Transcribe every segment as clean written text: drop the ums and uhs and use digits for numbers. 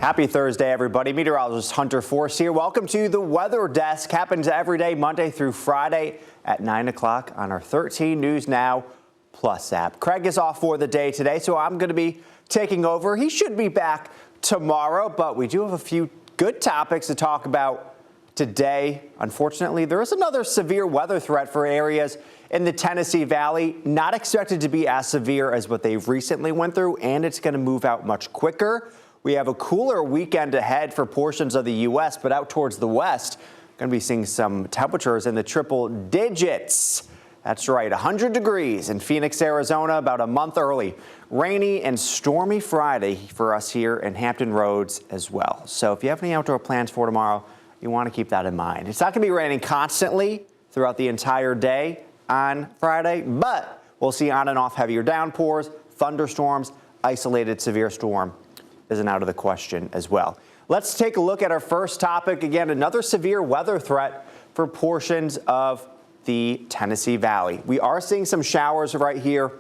Happy Thursday, everybody. Meteorologist Hunter Forst here. Welcome to the Weather Desk. Happens every day, Monday through Friday at 9 o'clock on our 13 News Now Plus app. Craig is off for the day today, so I'm going to be taking over. He should be back tomorrow, but we do have a few good topics to talk about today. Unfortunately, there is another severe weather threat for areas in the Tennessee Valley. Not expected to be as severe as what they've recently went through, and it's going to move out much quicker. We have a cooler weekend ahead for portions of the U.S., but out towards the west, going to be seeing some temperatures in the triple digits. That's right, 100 degrees in Phoenix, Arizona, about a month early. Rainy and stormy Friday for us here in Hampton Roads as well. So if you have any outdoor plans for tomorrow, you want to keep that in mind. It's not going to be raining constantly throughout the entire day on Friday, but we'll see on and off heavier downpours, thunderstorms, isolated severe storm isn't out of the question as well. Let's take a look at our first topic. Again, another severe weather threat for portions of the Tennessee Valley. We are seeing some showers right here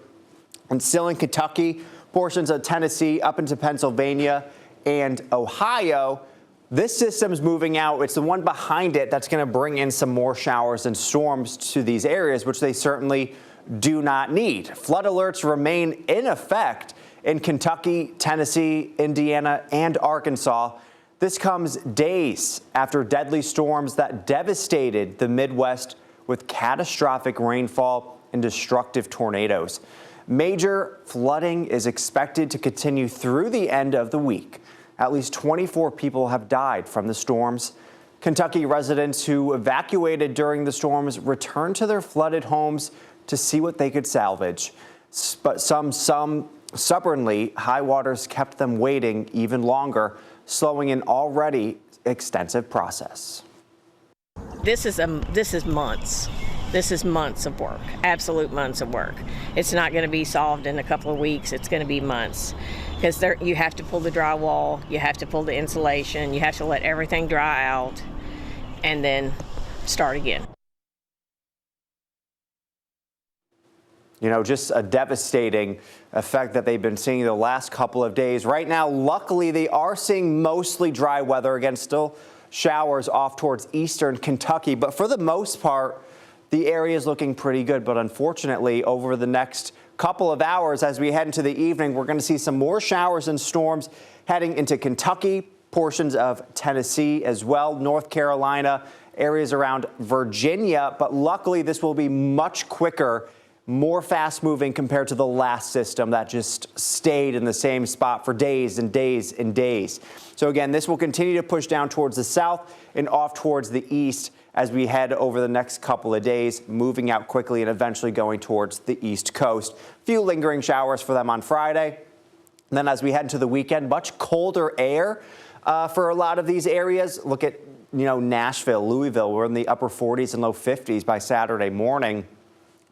and still in Kentucky, portions of Tennessee up into Pennsylvania and Ohio. This system's moving out. It's the one behind it that's going to bring in some more showers and storms to these areas, which they certainly do not need. Flood alerts remain in effect in Kentucky, Tennessee, Indiana, and Arkansas. This comes days after deadly storms that devastated the Midwest with catastrophic rainfall and destructive tornadoes. Major flooding is expected to continue through the end of the week. At least 24 people have died from the storms. Kentucky residents who evacuated during the storms returned to their flooded homes to see what they could salvage. But some stubbornly, high waters kept them waiting even longer, slowing an already extensive process. This is months. This is months of work, absolute months of work. It's not going to be solved in a couple of weeks. It's going to be months because you have to pull the drywall, you have to pull the insulation, you have to let everything dry out and then start again. You know, just a devastating effect that they've been seeing the last couple of days. Right now, luckily, they are seeing mostly dry weather. Again, still showers off towards eastern Kentucky. But for the most part, the area is looking pretty good. But unfortunately, over the next couple of hours, as we head into the evening, we're going to see some more showers and storms heading into Kentucky, portions of Tennessee as well, North Carolina, areas around Virginia. But luckily, this will be much quicker, more fast moving compared to the last system that just stayed in the same spot for days and days and days. So again, this will continue to push down towards the south and off towards the east as we head over the next couple of days, moving out quickly and eventually going towards the east coast. A few lingering showers for them on Friday. And then as we head into the weekend, much colder air for a lot of these areas. Look at, Nashville, Louisville. We're in the upper 40s and low 50s by Saturday morning.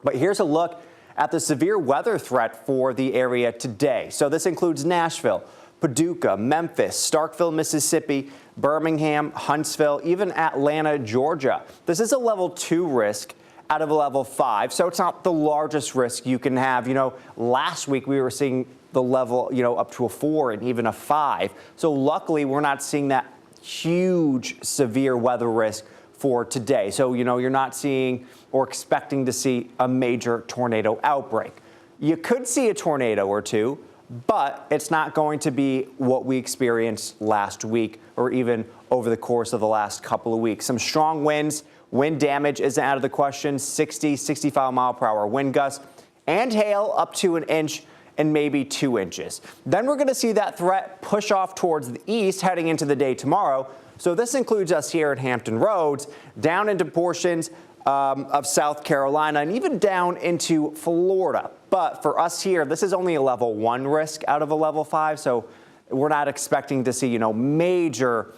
But here's a look at the severe weather threat for the area today. So this includes Nashville, Paducah, Memphis, Starkville, Mississippi, Birmingham, Huntsville, even Atlanta, Georgia. This is a level 2 risk out of a level 5, so it's not the largest risk you can have. Last week we were seeing the level, up to a 4 and even a 5. So luckily we're not seeing that huge severe weather risk for today. So, you're not seeing or expecting to see a major tornado outbreak. You could see a tornado or two, but it's not going to be what we experienced last week or even over the course of the last couple of weeks. Some strong winds, wind damage isn't out of the question, 60, 65 mile per hour wind gusts, and hail up to an inch and maybe 2 inches. Then we're going to see that threat push off towards the east heading into the day tomorrow. So this includes us here at Hampton Roads, down into portions of South Carolina and even down into Florida. But for us here, this is only a level 1 risk out of a level 5. So we're not expecting to see, major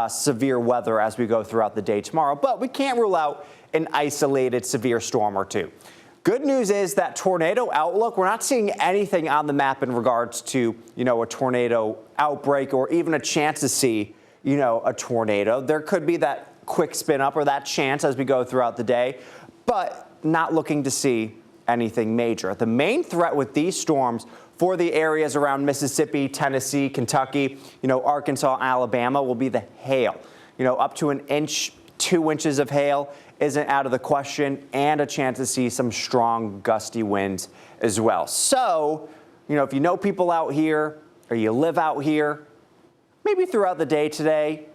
severe weather as we go throughout the day tomorrow. But we can't rule out an isolated severe storm or two. Good news is that tornado outlook, we're not seeing anything on the map in regards to, a tornado outbreak or even a chance to see a tornado. There could be that quick spin up or that chance as we go throughout the day, but not looking to see anything major. The main threat with these storms for the areas around Mississippi, Tennessee, Kentucky, Arkansas, Alabama will be the hail. Up to 1 inch, 2 inches of hail isn't out of the question, and a chance to see some strong gusty winds as well. So, if you know people out here or you live out here, maybe throughout the day today,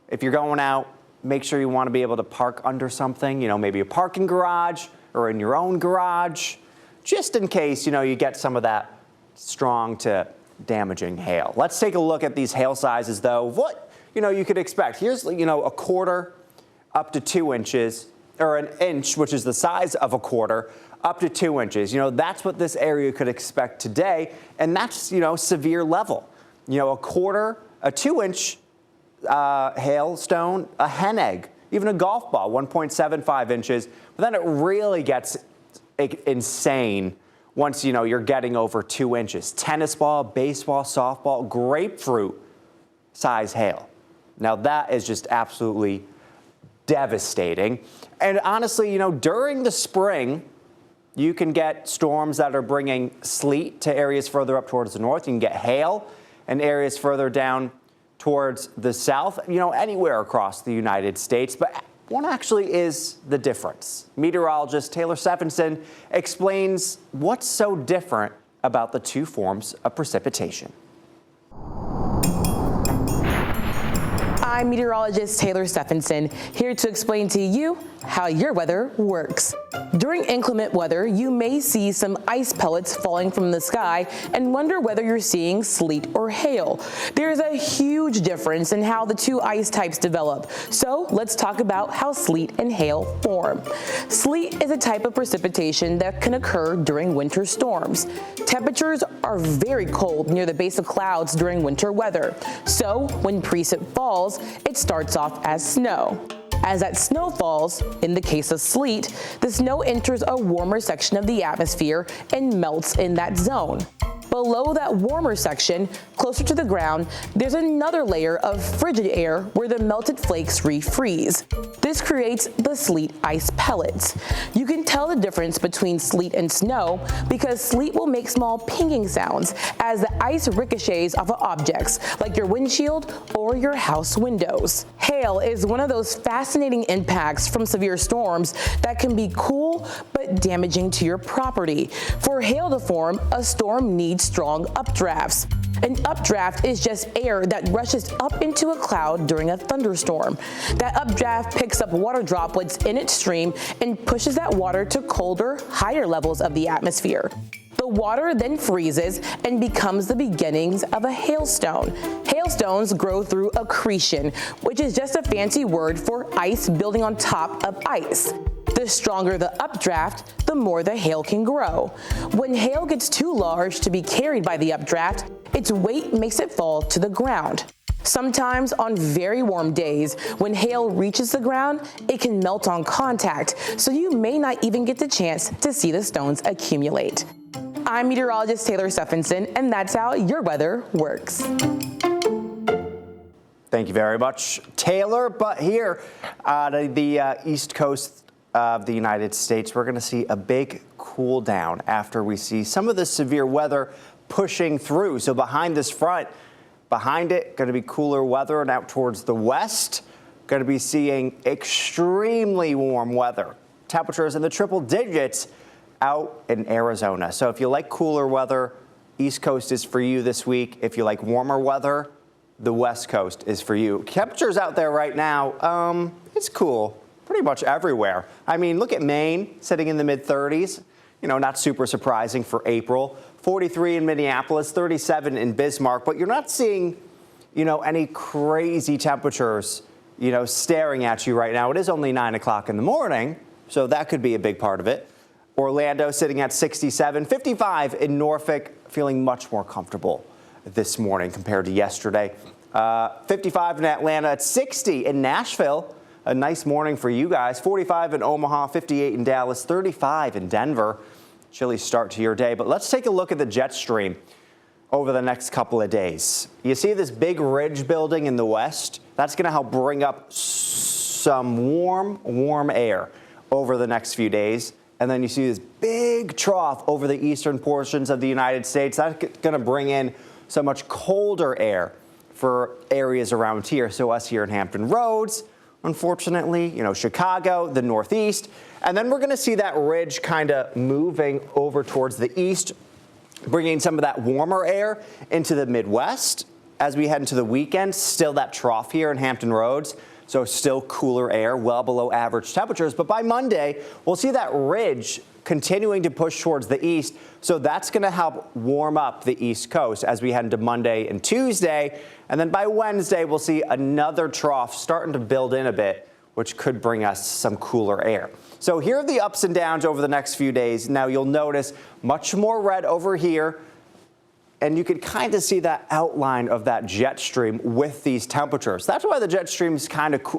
if you're going out, make sure you want to be able to park under something, maybe a parking garage or in your own garage, just in case, you get some of that strong to damaging hail. Let's take a look at these hail sizes, though. What, you could expect. Here's, a quarter up to 2 inches, or 1 inch, which is the size of a quarter, up to 2 inches. That's what this area could expect today, and that's, severe level. A quarter, a 2-inch hailstone, a hen egg, even a golf ball, 1.75 inches. But then it really gets insane once, you're getting over 2 inches. Tennis ball, baseball, softball, grapefruit size hail. Now that is just absolutely devastating. And honestly, during the spring, you can get storms that are bringing sleet to areas further up towards the north. You can get hail in areas further down towards the south, anywhere across the United States. But what actually is the difference? Meteorologist Taylor Stephenson explains what's so different about the two forms of precipitation. I'm meteorologist Taylor Stephenson, here to explain to you how your weather works. During inclement weather, you may see some ice pellets falling from the sky and wonder whether you're seeing sleet or hail. There's a huge difference in how the two ice types develop. So let's talk about how sleet and hail form. Sleet is a type of precipitation that can occur during winter storms. Temperatures are very cold near the base of clouds during winter weather. So when precip falls, it starts off as snow. As that snow falls, in the case of sleet, the snow enters a warmer section of the atmosphere and melts in that zone. Below that warmer section, closer to the ground, there's another layer of frigid air where the melted flakes refreeze. This creates the sleet ice pellets. You can tell the difference between sleet and snow because sleet will make small pinging sounds as the ice ricochets off of objects like your windshield or your house windows. Hail is one of those fascinating impacts from severe storms that can be cool but damaging to your property. For hail to form, a storm needs strong updrafts. An updraft is just air that rushes up into a cloud during a thunderstorm. That updraft picks up water droplets in its stream and pushes that water to colder, higher levels of the atmosphere. The water then freezes and becomes the beginnings of a hailstone. Hailstones grow through accretion, which is just a fancy word for ice building on top of ice. The stronger the updraft, the more the hail can grow. When hail gets too large to be carried by the updraft, its weight makes it fall to the ground. Sometimes on very warm days, when hail reaches the ground, it can melt on contact, so you may not even get the chance to see the stones accumulate. I'm meteorologist Taylor Stephenson, and that's how your weather works. Thank you very much, Taylor. But here on the East Coast of the United States, we're going to see a big cool down after we see some of the severe weather pushing through. So behind this front, behind it, going to be cooler weather, and out towards the west, going to be seeing extremely warm weather. Temperatures in the triple digits out in Arizona. So if you like cooler weather, East Coast is for you this week. If you like warmer weather, the West Coast is for you. Temperatures out there right now, it's cool pretty much everywhere. I mean, look at Maine sitting in the mid-30s. Not super surprising for April. 43 in Minneapolis, 37 in Bismarck, but you're not seeing, any crazy temperatures, staring at you right now. It is only 9 o'clock in the morning, so that could be a big part of it. Orlando sitting at 67, 55 in Norfolk, feeling much more comfortable this morning compared to yesterday. 55 in Atlanta, at 60 in Nashville. A nice morning for you guys. 45 in Omaha, 58 in Dallas, 35 in Denver. Chilly start to your day, but let's take a look at the jet stream over the next couple of days. You see this big ridge building in the west? That's going to help bring up some warm air over the next few days. and then you see this big trough over the eastern portions of the United States. That's going to bring in so much colder air for areas around here. So us here in Hampton Roads, unfortunately, Chicago, the Northeast. And then we're going to see that ridge kind of moving over towards the east, bringing some of that warmer air into the Midwest. As we head into the weekend, still that trough here in Hampton Roads. So still cooler air, well below average temperatures. But by Monday, we'll see that ridge continuing to push towards the east. So that's going to help warm up the East Coast as we head into Monday and Tuesday. And then by Wednesday, we'll see another trough starting to build in a bit, which could bring us some cooler air. So here are the ups and downs over the next few days. Now you'll notice much more red over here. And you can kind of see that outline of that jet stream with these temperatures. That's why the jet stream is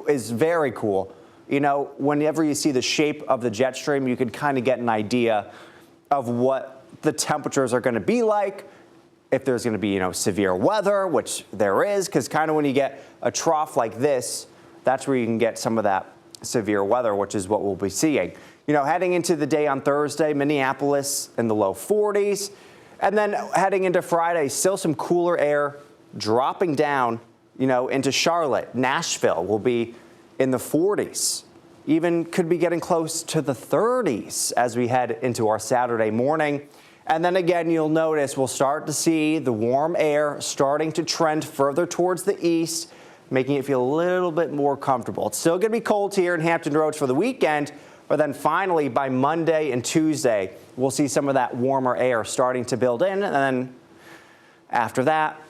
is very cool. Whenever you see the shape of the jet stream, you can kind of get an idea of what the temperatures are going to be like. If there's going to be, severe weather, which there is, because kind of when you get a trough like this, that's where you can get some of that severe weather, which is what we'll be seeing. Heading into the day on Thursday, Minneapolis in the low 40s. And then heading into Friday, still some cooler air dropping down, into Charlotte. Nashville will be in the 40s. Even could be getting close to the 30s as we head into our Saturday morning. And then again, you'll notice we'll start to see the warm air starting to trend further towards the east, making it feel a little bit more comfortable. It's still going to be cold here in Hampton Roads for the weekend. But then finally, by Monday and Tuesday, we'll see some of that warmer air starting to build in. And then after that,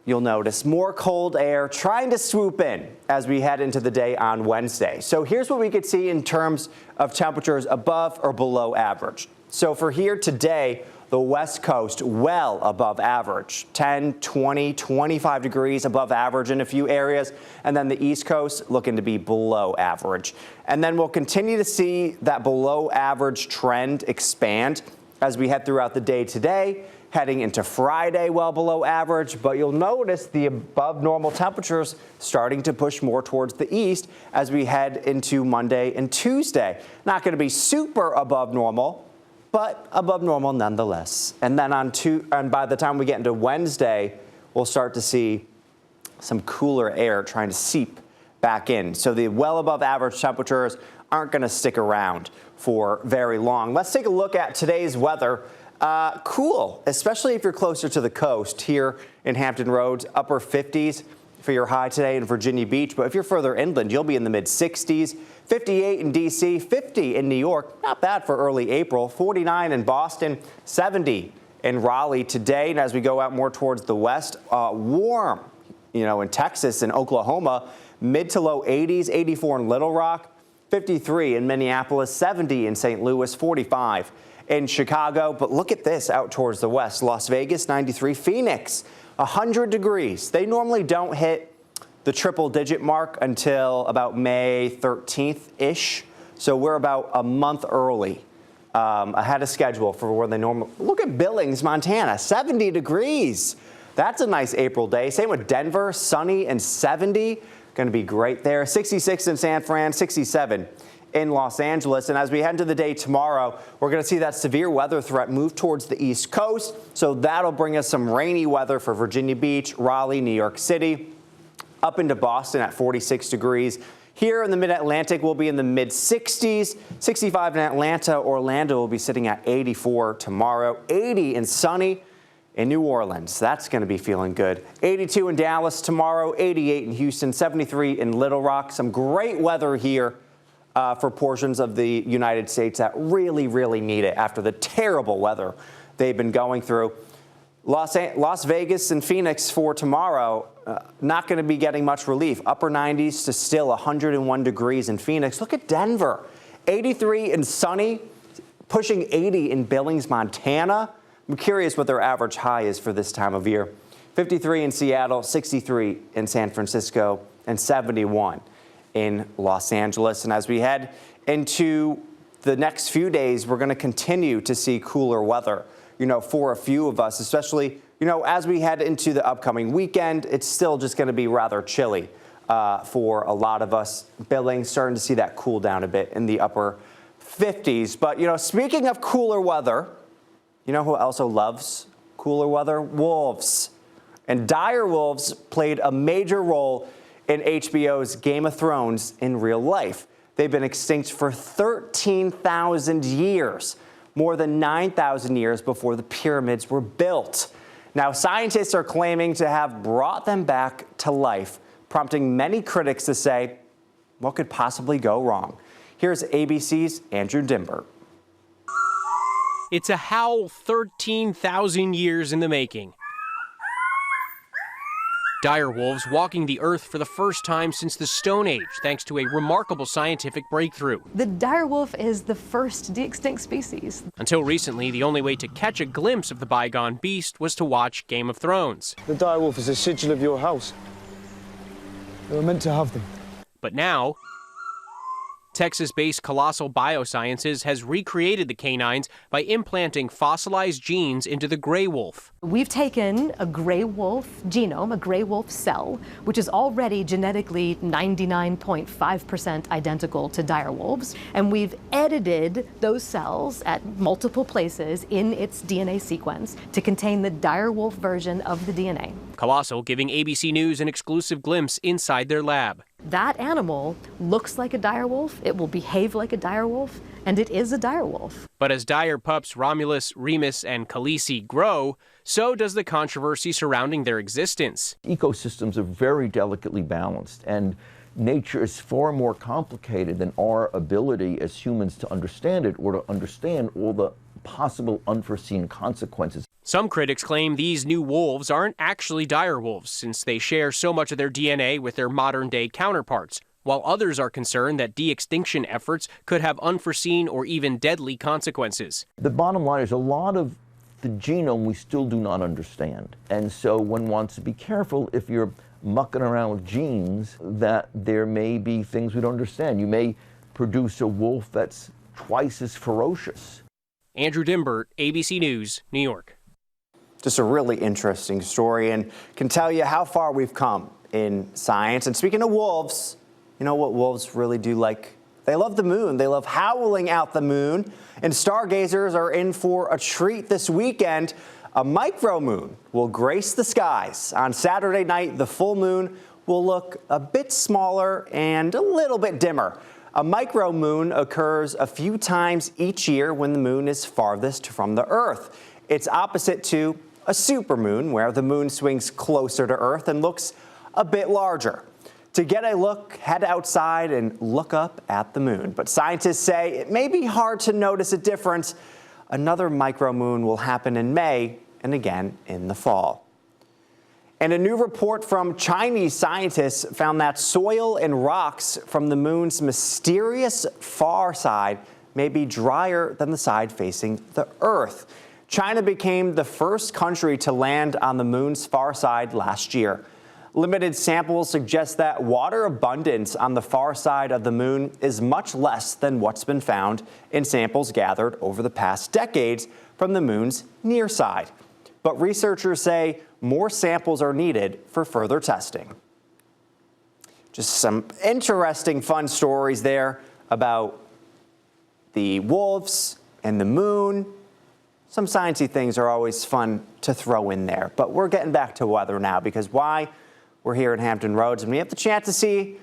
you'll notice more cold air trying to swoop in as we head into the day on Wednesday. So here's what we could see in terms of temperatures above or below average. So for here today, the West Coast well above average, 10, 20, 25 degrees above average in a few areas. And then the East Coast looking to be below average. And then we'll continue to see that below average trend expand as we head throughout the day today, heading into Friday well below average. But you'll notice the above normal temperatures starting to push more towards the east as we head into Monday and Tuesday. Not going to be super above normal, but above normal nonetheless. And then by the time we get into Wednesday, we'll start to see some cooler air trying to seep back in. So the well above average temperatures aren't going to stick around for very long. Let's take a look at today's weather. Cool, especially if you're closer to the coast here in Hampton Roads, upper 50s for your high today in Virginia Beach. But if you're further inland, you'll be in the mid 60s. 58 in D.C., 50 in New York, not bad for early April, 49 in Boston, 70 in Raleigh today. And as we go out more towards the west, warm, in Texas and Oklahoma, mid to low 80s, 84 in Little Rock, 53 in Minneapolis, 70 in St. Louis, 45 in Chicago. But look at this out towards the west, Las Vegas, 93, Phoenix, 100 degrees. They normally don't hit the triple-digit mark until about May 13th-ish. So we're about a month early ahead of schedule for where they normally. Look at Billings, Montana, 70 degrees. That's a nice April day. Same with Denver, sunny and 70. Going to be great there. 66 in San Fran, 67 in Los Angeles. And as we head into the day tomorrow, we're going to see that severe weather threat move towards the East Coast. So that'll bring us some rainy weather for Virginia Beach, Raleigh, New York City, up into Boston at 46 degrees. Here in the mid-Atlantic, we'll be in the mid-60s. 65 in Atlanta. Orlando will be sitting at 84 tomorrow. 80 and sunny in New Orleans. That's going to be feeling good. 82 in Dallas tomorrow. 88 in Houston. 73 in Little Rock. Some great weather here for portions of the United States that really, really need it after the terrible weather they've been going through. Las Vegas and Phoenix for tomorrow, not going to be getting much relief. Upper 90s to still 101 degrees in Phoenix. Look at Denver, 83 and sunny, pushing 80 in Billings, Montana. I'm curious what their average high is for this time of year. 53 in Seattle, 63 in San Francisco, and 71 in Los Angeles. And as we head into the next few days, we're going to continue to see cooler weather. For a few of us, especially, as we head into the upcoming weekend, it's still just going to be rather chilly for a lot of us. Billings starting to see that cool down a bit in the upper 50s. But, speaking of cooler weather, you know who also loves cooler weather? Wolves. And dire wolves played a major role in HBO's Game of Thrones in real life. They've been extinct for 13,000 years, more than 9,000 years before the pyramids were built. Now, scientists are claiming to have brought them back to life, prompting many critics to say, what could possibly go wrong? Here's ABC's Andrew Dimber. It's a howl 13,000 years in the making. Dire wolves walking the earth for the first time since the Stone Age, thanks to a remarkable scientific breakthrough. The dire wolf is the first de-extinct species. Until recently, the only way to catch a glimpse of the bygone beast was to watch Game of Thrones. The dire wolf is a sigil of your house. They were meant to have them. But now, Texas-based Colossal Biosciences has recreated the canines by implanting fossilized genes into the gray wolf. We've taken a gray wolf genome, a gray wolf cell, which is already genetically 99.5% identical to dire wolves, and we've edited those cells at multiple places in its DNA sequence to contain the dire wolf version of the DNA. Colossal giving ABC News an exclusive glimpse inside their lab. That animal looks like a dire wolf, it will behave like a dire wolf, and it is a dire wolf. But as dire pups Romulus, Remus, and Khaleesi grow, so does the controversy surrounding their existence. Ecosystems are very delicately balanced, and nature is far more complicated than our ability as humans to understand it or to understand all the possible unforeseen consequences. Some critics claim these new wolves aren't actually dire wolves, since they share so much of their DNA with their modern-day counterparts, while others are concerned that de-extinction efforts could have unforeseen or even deadly consequences. The bottom line is a lot of the genome we still do not understand, and so one wants to be careful if you're mucking around with genes that there may be things we don't understand. You may produce a wolf that's twice as ferocious. Andrew Dimber, ABC News, New York. Just a really interesting story and can tell you how far we've come in science. And speaking of wolves, you know what wolves really do like? They love the moon. They love howling out the moon. And stargazers are in for a treat this weekend. A micromoon will grace the skies. On Saturday night, the full moon will look a bit smaller and a little bit dimmer. A micromoon occurs a few times each year when the moon is farthest from the Earth. It's opposite to a supermoon, where the moon swings closer to Earth and looks a bit larger. To get a look, head outside and look up at the moon. But scientists say it may be hard to notice a difference. Another micromoon will happen in May and again in the fall. And a new report from Chinese scientists found that soil and rocks from the moon's mysterious far side may be drier than the side facing the Earth. China became the first country to land on the moon's far side last year. Limited samples suggest that water abundance on the far side of the moon is much less than what's been found in samples gathered over the past decades from the moon's near side. But researchers say more samples are needed for further testing. Just some interesting, fun stories there about the wolves and the moon. Some sciencey things are always fun to throw in there, but we're getting back to weather now because why? We're here in Hampton Roads and we have the chance to see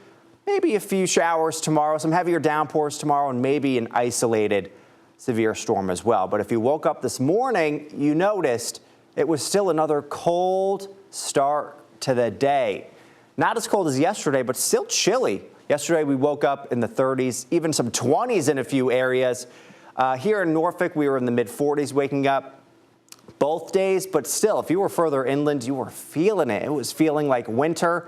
maybe a few showers tomorrow, some heavier downpours tomorrow, and maybe an isolated severe storm as well. But if you woke up this morning, you noticed it was still another cold start to the day. Not as cold as yesterday, but still chilly. Yesterday we woke up in the 30s, even some 20s in a few areas. Here in Norfolk, we were in the mid-40s waking up both days, but still, if you were further inland, you were feeling it. It was feeling like winter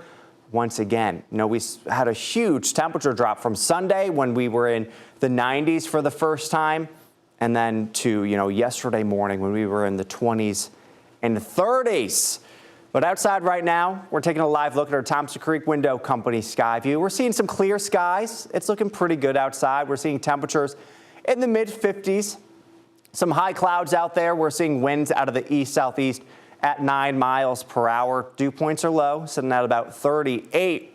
once again. You know, we had a huge temperature drop from Sunday when we were in the 90s for the first time, and then to, yesterday morning when we were in the 20s and the 30s. But outside right now, we're taking a live look at our Thompson Creek Window Company sky view. We're seeing some clear skies. It's looking pretty good outside. We're seeing temperatures in the mid-50s. Some high clouds out there. We're seeing winds out of the east-southeast at 9 miles per hour. Dew points are low, sitting at about 38.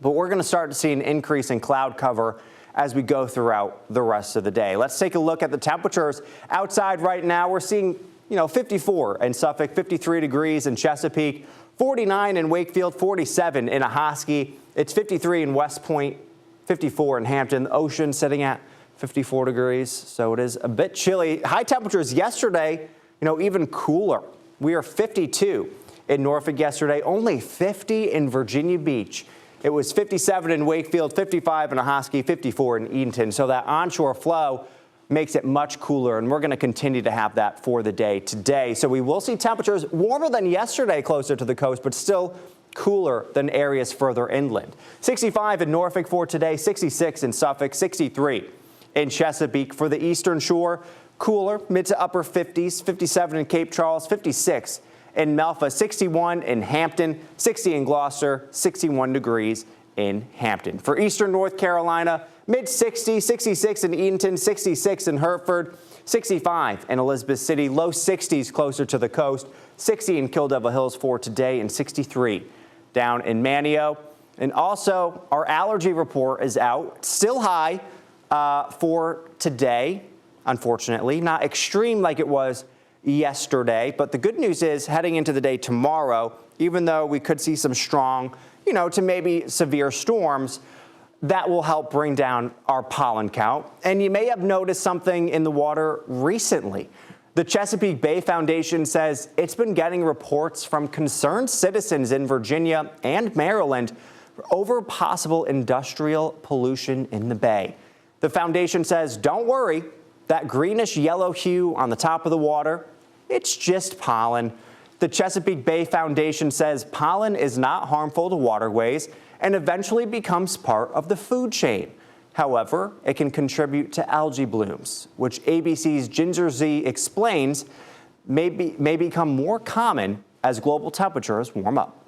But we're going to start to see an increase in cloud cover as we go throughout the rest of the day. Let's take a look at the temperatures outside right now. We're seeing, 54 in Suffolk, 53 degrees in Chesapeake, 49 in Wakefield, 47 in Ahoskie. It's 53 in West Point, 54 in Hampton. The ocean sitting at 54 degrees, so it is a bit chilly. High temperatures yesterday, even cooler. We are 52 in Norfolk yesterday, only 50 in Virginia Beach. It was 57 in Wakefield, 55 in Ahoskie, 54 in Edenton. So that onshore flow makes it much cooler, and we're going to continue to have that for the day today. So we will see temperatures warmer than yesterday closer to the coast, but still cooler than areas further inland. 65 in Norfolk for today, 66 in Suffolk, 63 in Chesapeake. For the eastern shore, cooler, mid to upper 50s, 57 in Cape Charles, 56 in Melfa, 61 in Hampton, 60 in Gloucester, 61 degrees in Hampton. For eastern North Carolina, mid-60s, 66 in Edenton, 66 in Hertford, 65 in Elizabeth City, low 60s closer to the coast, 60 in Kill Devil Hills for today, and 63 down in Manteo. And also, our allergy report is out, still high for today, unfortunately, not extreme like it was yesterday. But the good news is heading into the day tomorrow, even though we could see some strong, to maybe severe storms, that will help bring down our pollen count. And you may have noticed something in the water recently. The Chesapeake Bay Foundation says it's been getting reports from concerned citizens in Virginia and Maryland over possible industrial pollution in the bay. The foundation says, don't worry, that greenish yellow hue on the top of the water, it's just pollen. The Chesapeake Bay Foundation says pollen is not harmful to waterways and eventually becomes part of the food chain. However, it can contribute to algae blooms, which ABC's Ginger Z explains may become more common as global temperatures warm up.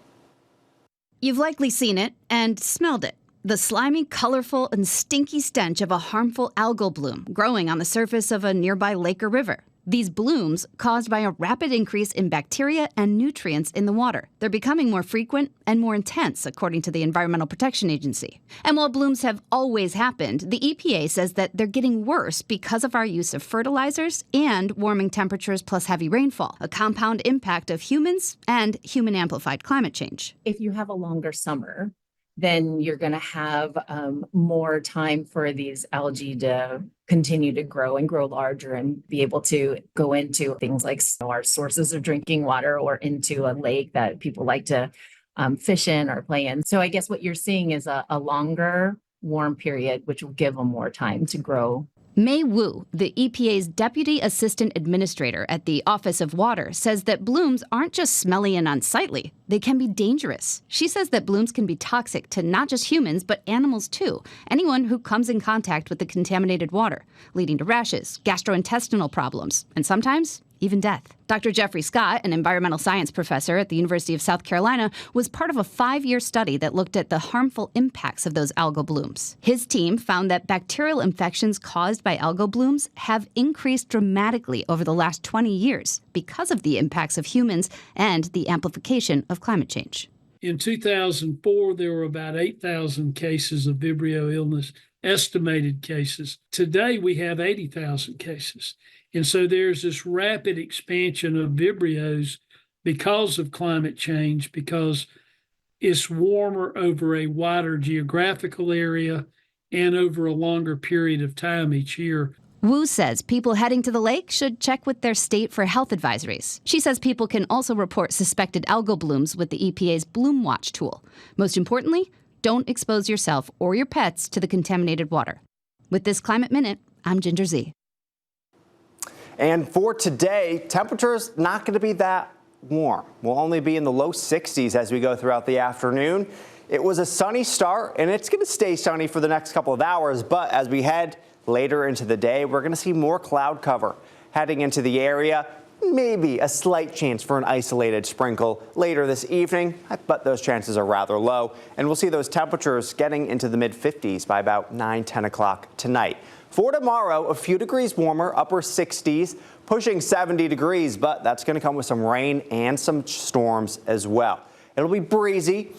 You've likely seen it and smelled it. The slimy, colorful, and stinky stench of a harmful algal bloom growing on the surface of a nearby lake or river. These blooms, caused by a rapid increase in bacteria and nutrients in the water. They're becoming more frequent and more intense, according to the Environmental Protection Agency. And while blooms have always happened, the EPA says that they're getting worse because of our use of fertilizers and warming temperatures plus heavy rainfall, a compound impact of humans and human-amplified climate change. If you have a longer summer, then you're going to have more time for these algae to continue to grow and grow larger and be able to go into things like our sources of drinking water or into a lake that people like to fish in or play in. So I guess what you're seeing is a longer warm period, which will give them more time to grow. Mei Wu, the EPA's Deputy Assistant Administrator at the Office of Water, says that blooms aren't just smelly and unsightly. They can be dangerous. She says that blooms can be toxic to not just humans, but animals too. Anyone who comes in contact with the contaminated water, leading to rashes, gastrointestinal problems, and sometimes even death. Dr. Jeffrey Scott, an environmental science professor at the University of South Carolina, was part of a 5-year study that looked at the harmful impacts of those algal blooms. His team found that bacterial infections caused by algal blooms have increased dramatically over the last 20 years because of the impacts of humans and the amplification of climate change. In 2004, there were about 8,000 cases of Vibrio illness, estimated cases. Today, we have 80,000 cases. And so there's this rapid expansion of Vibrios because of climate change, because it's warmer over a wider geographical area and over a longer period of time each year. Wu says people heading to the lake should check with their state for health advisories. She says people can also report suspected algal blooms with the EPA's Bloom Watch tool. Most importantly, don't expose yourself or your pets to the contaminated water. With this Climate Minute, I'm Ginger Z. And for today, temperatures not going to be that warm. We'll only be in the low 60s as we go throughout the afternoon. It was a sunny start, and it's going to stay sunny for the next couple of hours. But as we head later into the day, we're going to see more cloud cover heading into the area. Maybe a slight chance for an isolated sprinkle later this evening, but those chances are rather low. And we'll see those temperatures getting into the mid-50s by about 9-10 o'clock tonight. For tomorrow, a few degrees warmer, upper 60s, pushing 70 degrees, but that's going to come with some rain and some storms as well. It'll be breezy,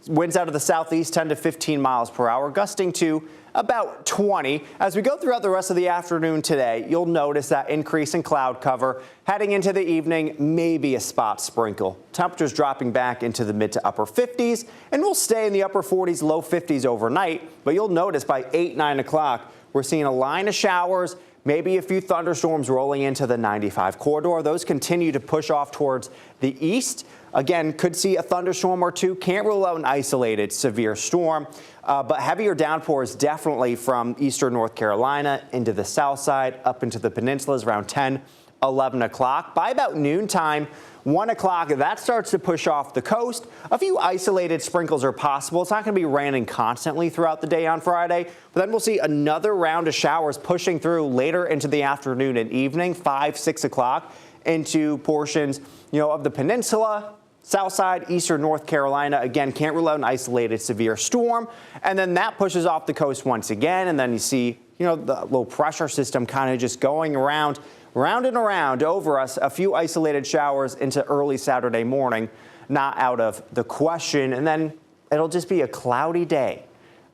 winds out of the southeast 10 to 15 miles per hour, gusting to about 20. As we go throughout the rest of the afternoon today, you'll notice that increase in cloud cover. Heading into the evening, maybe a spot sprinkle. Temperatures dropping back into the mid to upper 50s, and we'll stay in the upper 40s, low 50s overnight. But you'll notice by 8, 9 o'clock, we're seeing a line of showers, maybe a few thunderstorms rolling into the 95 corridor. Those continue to push off towards the east. Again, could see a thunderstorm or two. Can't rule out an isolated severe storm, but heavier downpours definitely from eastern North Carolina into the south side, up into the peninsulas around 10, 11 o'clock. By about noontime, 1 o'clock, that starts to push off the coast. A few isolated sprinkles are possible. It's not going to be raining constantly throughout the day on Friday, but then we'll see another round of showers pushing through later into the afternoon and evening, 5, 6 o'clock, into portions, of the peninsula, south side, eastern North Carolina. Again, can't rule out an isolated severe storm. And then that pushes off the coast once again. And then you see, the low pressure system kind of just going round and around over us. A few isolated showers into early Saturday morning, not out of the question. And then it'll just be a cloudy day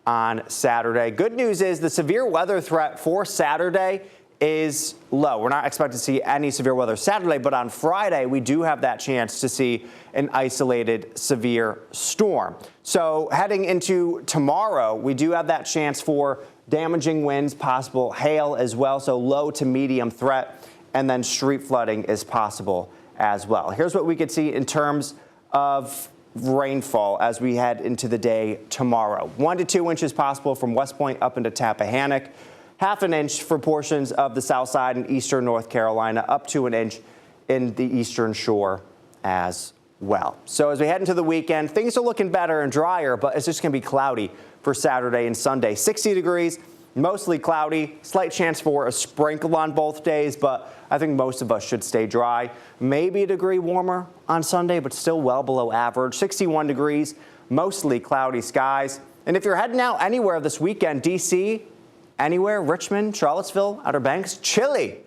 on Saturday. Good news is the severe weather threat for Saturday is low. We're not expecting to see any severe weather Saturday, but on Friday, we do have that chance to see an isolated severe storm. So heading into tomorrow, we do have that chance for damaging winds, possible hail as well. So low to medium threat, and then street flooding is possible as well. Here's what we could see in terms of rainfall as we head into the day tomorrow. 1 to 2 inches possible from West Point up into Tappahannock. Half an inch for portions of the south side and eastern North Carolina, up to an inch in the eastern shore as well. So as we head into the weekend, things are looking better and drier, but it's just going to be cloudy for Saturday and Sunday. 60 degrees, mostly cloudy, slight chance for a sprinkle on both days, but I think most of us should stay dry. Maybe a degree warmer on Sunday, but still well below average. 61 degrees, mostly cloudy skies. And if you're heading out anywhere this weekend, D.C., anywhere, Richmond, Charlottesville, Outer Banks, chilly.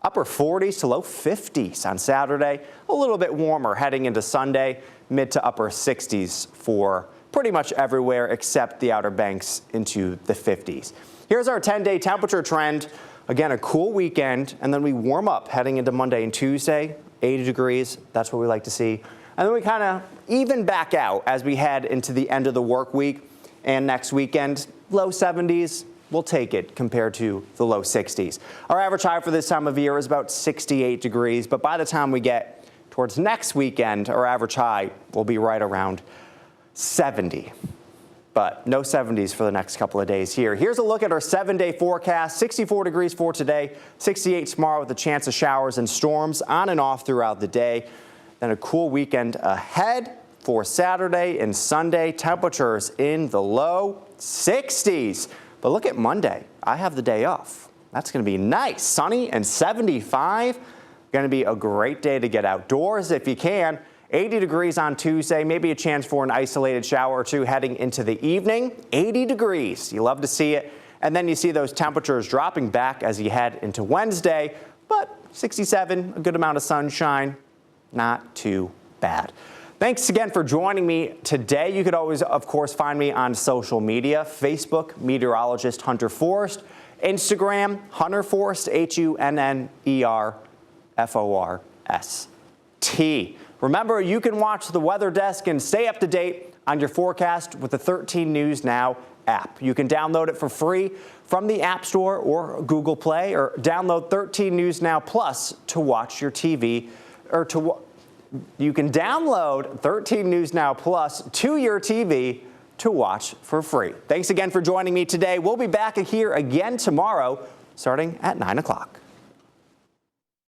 Upper 40s to low 50s on Saturday. A little bit warmer heading into Sunday, mid to upper 60s for pretty much everywhere except the Outer Banks into the 50s. Here's our 10-day temperature trend. Again, a cool weekend, and then we warm up heading into Monday and Tuesday, 80 degrees. That's what we like to see. And then we kind of even back out as we head into the end of the work week and next weekend, low 70s. We'll take it compared to the low 60s. Our average high for this time of year is about 68 degrees, but by the time we get towards next weekend, our average high will be right around 70. But no 70s for the next couple of days here. Here's a look at our 7-day forecast. 64 degrees for today, 68 tomorrow with a chance of showers and storms on and off throughout the day. Then a cool weekend ahead for Saturday and Sunday. Temperatures in the low 60s. But look at Monday. I have the day off. That's going to be nice. Sunny and 75. Going to be a great day to get outdoors if you can. 80 degrees on Tuesday. Maybe a chance for an isolated shower or two heading into the evening. 80 degrees. You love to see it. And then you see those temperatures dropping back as you head into Wednesday. But 67, a good amount of sunshine. Not too bad. Thanks again for joining me today. You could always, of course, find me on social media, Facebook, Meteorologist Hunter Forst, Instagram, Hunter Forst, HUNNERFORST. Remember, you can watch the weather desk and stay up to date on your forecast with the 13 News Now app. You can download it for free from the App Store or Google Play, or download 13 News Now Plus to watch your TV, or you can download 13 News Now Plus to your TV to watch for free. Thanks again for joining me today. We'll be back here again tomorrow starting at 9 o'clock.